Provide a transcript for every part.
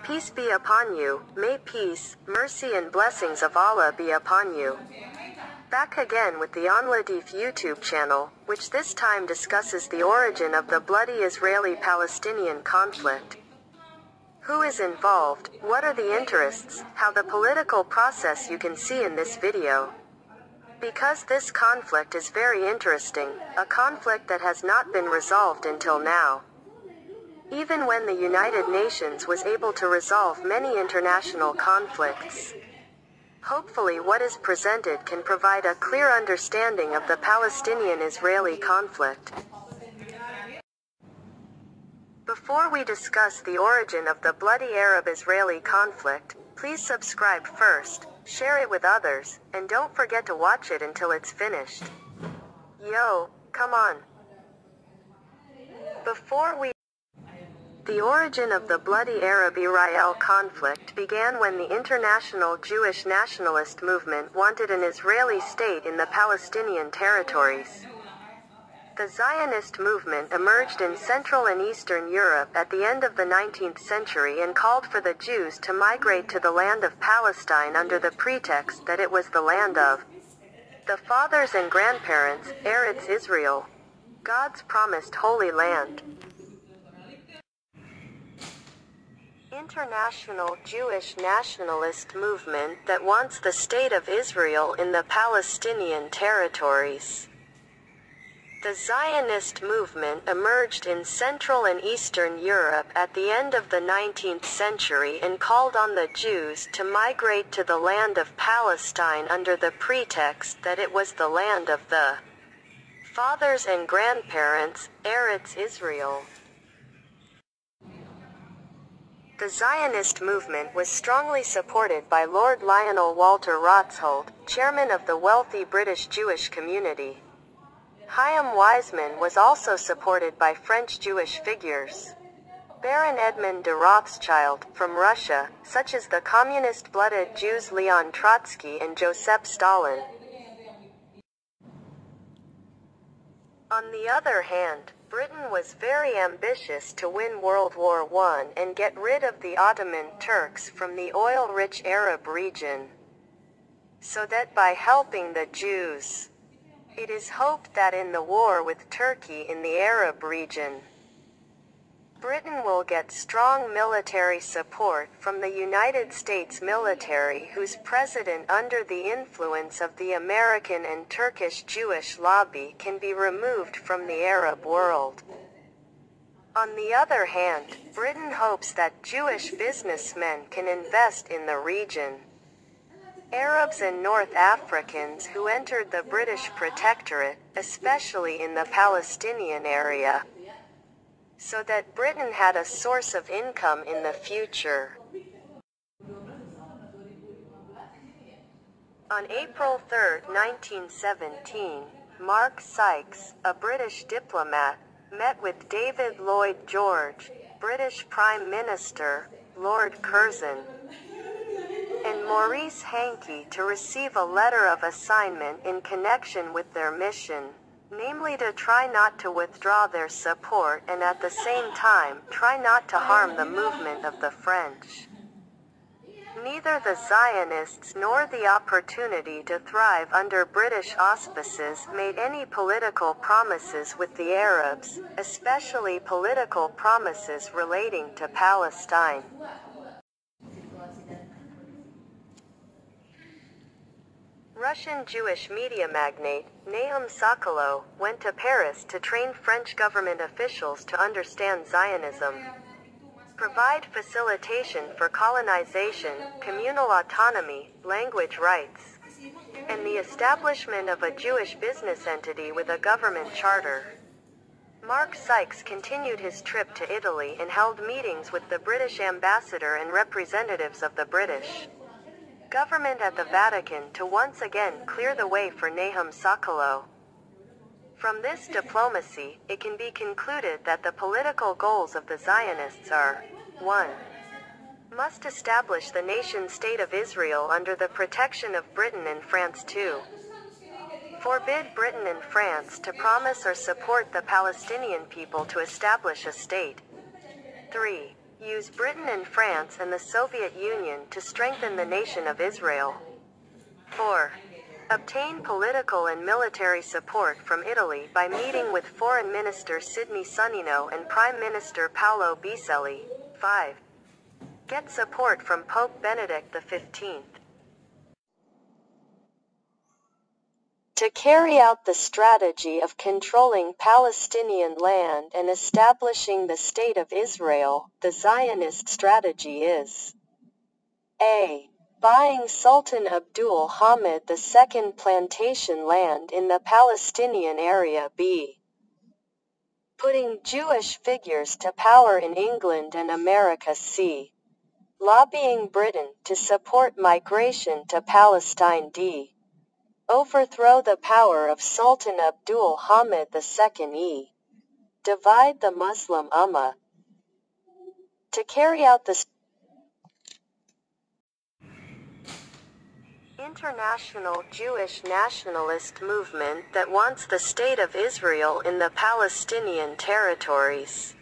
Peace be upon you. May peace, mercy and blessings of Allah be upon you. Back again with the Onladif YouTube channel, which this time discusses the origin of the bloody Israeli-Palestinian conflict. Who is involved, what are the interests, how the political process you can see in this video. Because this conflict is very interesting, a conflict that has not been resolved until now. Even when the United Nations was able to resolve many international conflicts. Hopefully what is presented can provide a clear understanding of the Palestinian-Israeli conflict. Before we discuss the origin of the bloody Arab-Israeli conflict, please subscribe first, share it with others, and don't forget to watch it until it's finished. Yo, come on. The origin of the bloody Arab-Israel conflict began when the international Jewish nationalist movement wanted an Israeli state in the Palestinian territories. The Zionist movement emerged in Central and Eastern Europe at the end of the 19th century and called for the Jews to migrate to the land of Palestine under the pretext that it was the land of the fathers and grandparents, Eretz Israel, God's promised Holy Land. International Jewish nationalist movement that wants the state of Israel in the Palestinian territories. The Zionist movement emerged in Central and Eastern Europe at the end of the 19th century and called on the Jews to migrate to the land of Palestine under the pretext that it was the land of the fathers and grandparents, Eretz Israel. The Zionist movement was strongly supported by Lord Lionel Walter Rothschild, chairman of the wealthy British Jewish community. Chaim Weizmann was also supported by French Jewish figures. Baron Edmund de Rothschild, from Russia, such as the communist-blooded Jews Leon Trotsky and Joseph Stalin. On the other hand, Britain was very ambitious to win World War I and get rid of the Ottoman Turks from the oil-rich Arab region, so that by helping the Jews, it is hoped that in the war with Turkey in the Arab region, Britain will get strong military support from the United States military, whose president under the influence of the American and Turkish Jewish lobby can be removed from the Arab world. On the other hand, Britain hopes that Jewish businessmen can invest in the region. Arabs and North Africans who entered the British protectorate, especially in the Palestinian area, so that Britain had a source of income in the future. On April 3, 1917, Mark Sykes, a British diplomat, met with David Lloyd George, British Prime Minister, Lord Curzon, and Maurice Hankey to receive a letter of assignment in connection with their mission, namely to try not to withdraw their support and at the same time try not to harm the movement of the French. Neither the Zionists nor the opportunity to thrive under British auspices made any political promises with the Arabs, especially political promises relating to Palestine. Russian Jewish media magnate, Nahum Sokolow, went to Paris to train French government officials to understand Zionism, provide facilitation for colonization, communal autonomy, language rights, and the establishment of a Jewish business entity with a government charter. Mark Sykes continued his trip to Italy and held meetings with the British ambassador and representatives of the British government at the Vatican to once again clear the way for Nahum Sokolow. From this diplomacy, it can be concluded that the political goals of the Zionists are 1. Must establish the nation-state of Israel under the protection of Britain and France. 2. Forbid Britain and France to promise or support the Palestinian people to establish a state. 3. Use Britain and France and the Soviet Union to strengthen the nation of Israel. 4. Obtain political and military support from Italy by meeting with Foreign Minister Sidney Sonnino and Prime Minister Paolo Biselli. 5. Get support from Pope Benedict XV. To carry out the strategy of controlling Palestinian land and establishing the State of Israel, the Zionist strategy is A. Buying Sultan Abdul Hamid II plantation land in the Palestinian area. B. Putting Jewish figures to power in England and America. C. Lobbying Britain to support migration to Palestine. D. Overthrow the power of Sultan Abdul Hamid II. E. Divide the Muslim Ummah. To carry out the international Jewish nationalist movement that wants the State of Israel in the Palestinian territories.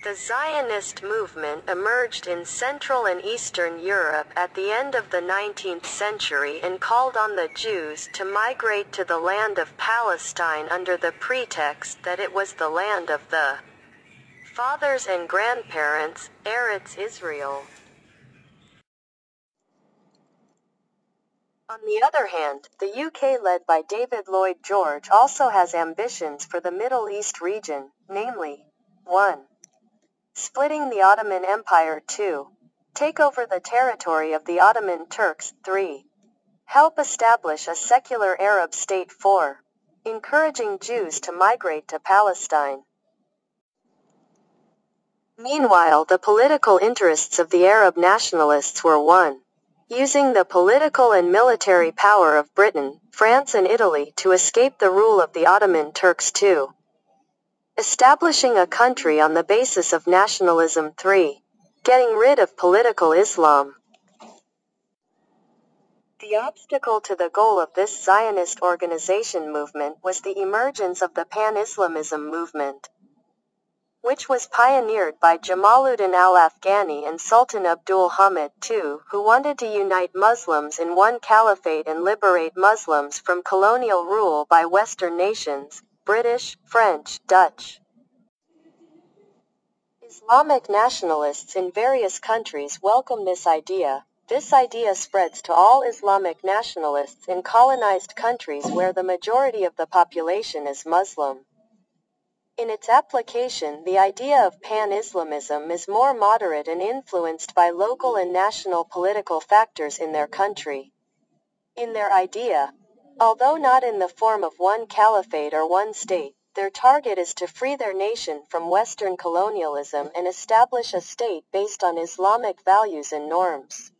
The Zionist movement emerged in Central and Eastern Europe at the end of the 19th century and called on the Jews to migrate to the land of Palestine under the pretext that it was the land of the fathers and grandparents, Eretz Israel. On the other hand, the UK led by David Lloyd George also has ambitions for the Middle East region, namely 1. Splitting the Ottoman Empire. 2. Take over the territory of the Ottoman Turks. 3. Help establish a secular Arab state. 4. Encouraging Jews to migrate to Palestine. Meanwhile, the political interests of the Arab nationalists were 1. Using the political and military power of Britain, France and Italy to escape the rule of the Ottoman Turks. 2. Establishing a country on the basis of nationalism. 3. Getting rid of political Islam. The obstacle to the goal of this Zionist organization movement was the emergence of the Pan-Islamism movement, which was pioneered by Jamaluddin al-Afghani and Sultan Abdul Hamid II, who wanted to unite Muslims in one caliphate and liberate Muslims from colonial rule by Western nations, British, French, Dutch. Islamic nationalists in various countries welcome this idea. This idea spreads to all Islamic nationalists in colonized countries where the majority of the population is Muslim. In its application, the idea of Pan-Islamism is more moderate and influenced by local and national political factors in their country. In their idea, although not in the form of one caliphate or one state, their target is to free their nation from Western colonialism and establish a state based on Islamic values and norms.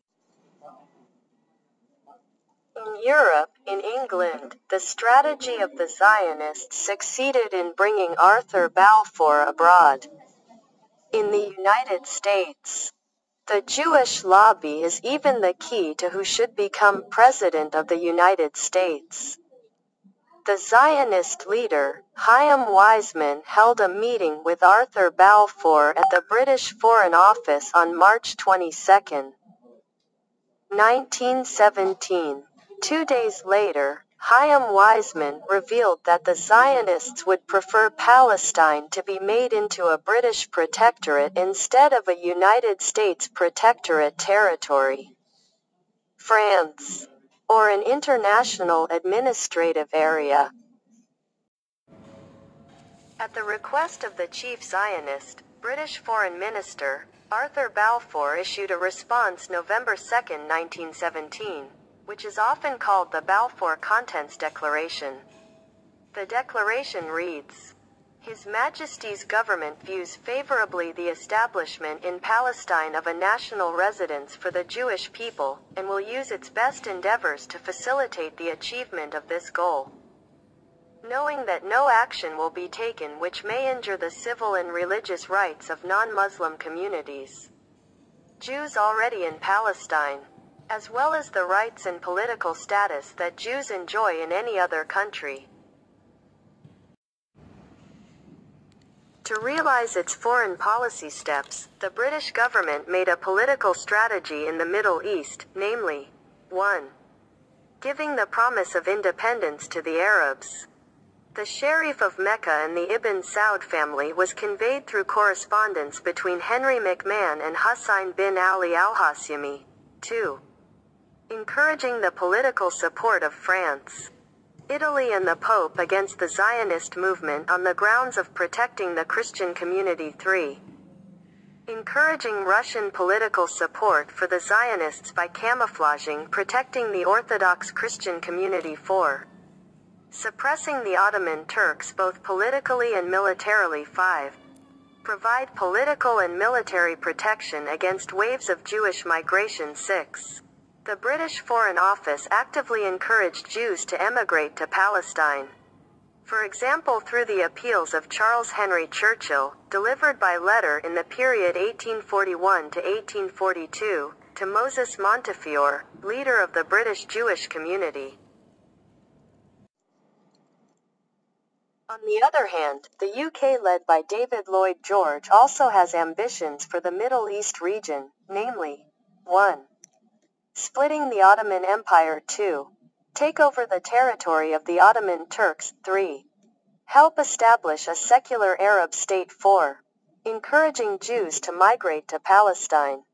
In Europe, in England, the strategy of the Zionists succeeded in bringing Arthur Balfour abroad. In the United States, the Jewish lobby is even the key to who should become President of the United States. The Zionist leader, Chaim Weizmann, held a meeting with Arthur Balfour at the British Foreign Office on March 22, 1917. 2 days later, Chaim Weizmann revealed that the Zionists would prefer Palestine to be made into a British protectorate instead of a United States protectorate territory, France, or an international administrative area. At the request of the chief Zionist, British Foreign Minister, Arthur Balfour issued a response November 2, 1917, which is often called the Balfour Contents Declaration. The declaration reads, "His Majesty's government views favorably the establishment in Palestine of a national residence for the Jewish people, and will use its best endeavors to facilitate the achievement of this goal. Knowing that no action will be taken which may injure the civil and religious rights of non-Muslim communities, Jews already in Palestine, as well as the rights and political status that Jews enjoy in any other country." To realize its foreign policy steps, the British government made a political strategy in the Middle East, namely, 1. Giving the promise of independence to the Arabs. The Sharif of Mecca and the Ibn Saud family was conveyed through correspondence between Henry McMahon and Husayn bin Ali al-Hashimi. 2. Encouraging the political support of France, Italy and the Pope against the Zionist movement on the grounds of protecting the Christian community. 3. Encouraging Russian political support for the Zionists by camouflaging protecting the Orthodox Christian community. 4. Suppressing the Ottoman Turks both politically and militarily. 5. Provide political and military protection against waves of Jewish migration. 6. The British Foreign Office actively encouraged Jews to emigrate to Palestine. For example, through the appeals of Charles Henry Churchill, delivered by letter in the period 1841 to 1842, to Moses Montefiore, leader of the British Jewish community. On the other hand, the UK led by David Lloyd George also has ambitions for the Middle East region, namely, 1. Splitting the Ottoman Empire. 2. Take over the territory of the Ottoman Turks. 3. Help establish a secular Arab state. 4. Encouraging Jews to migrate to Palestine.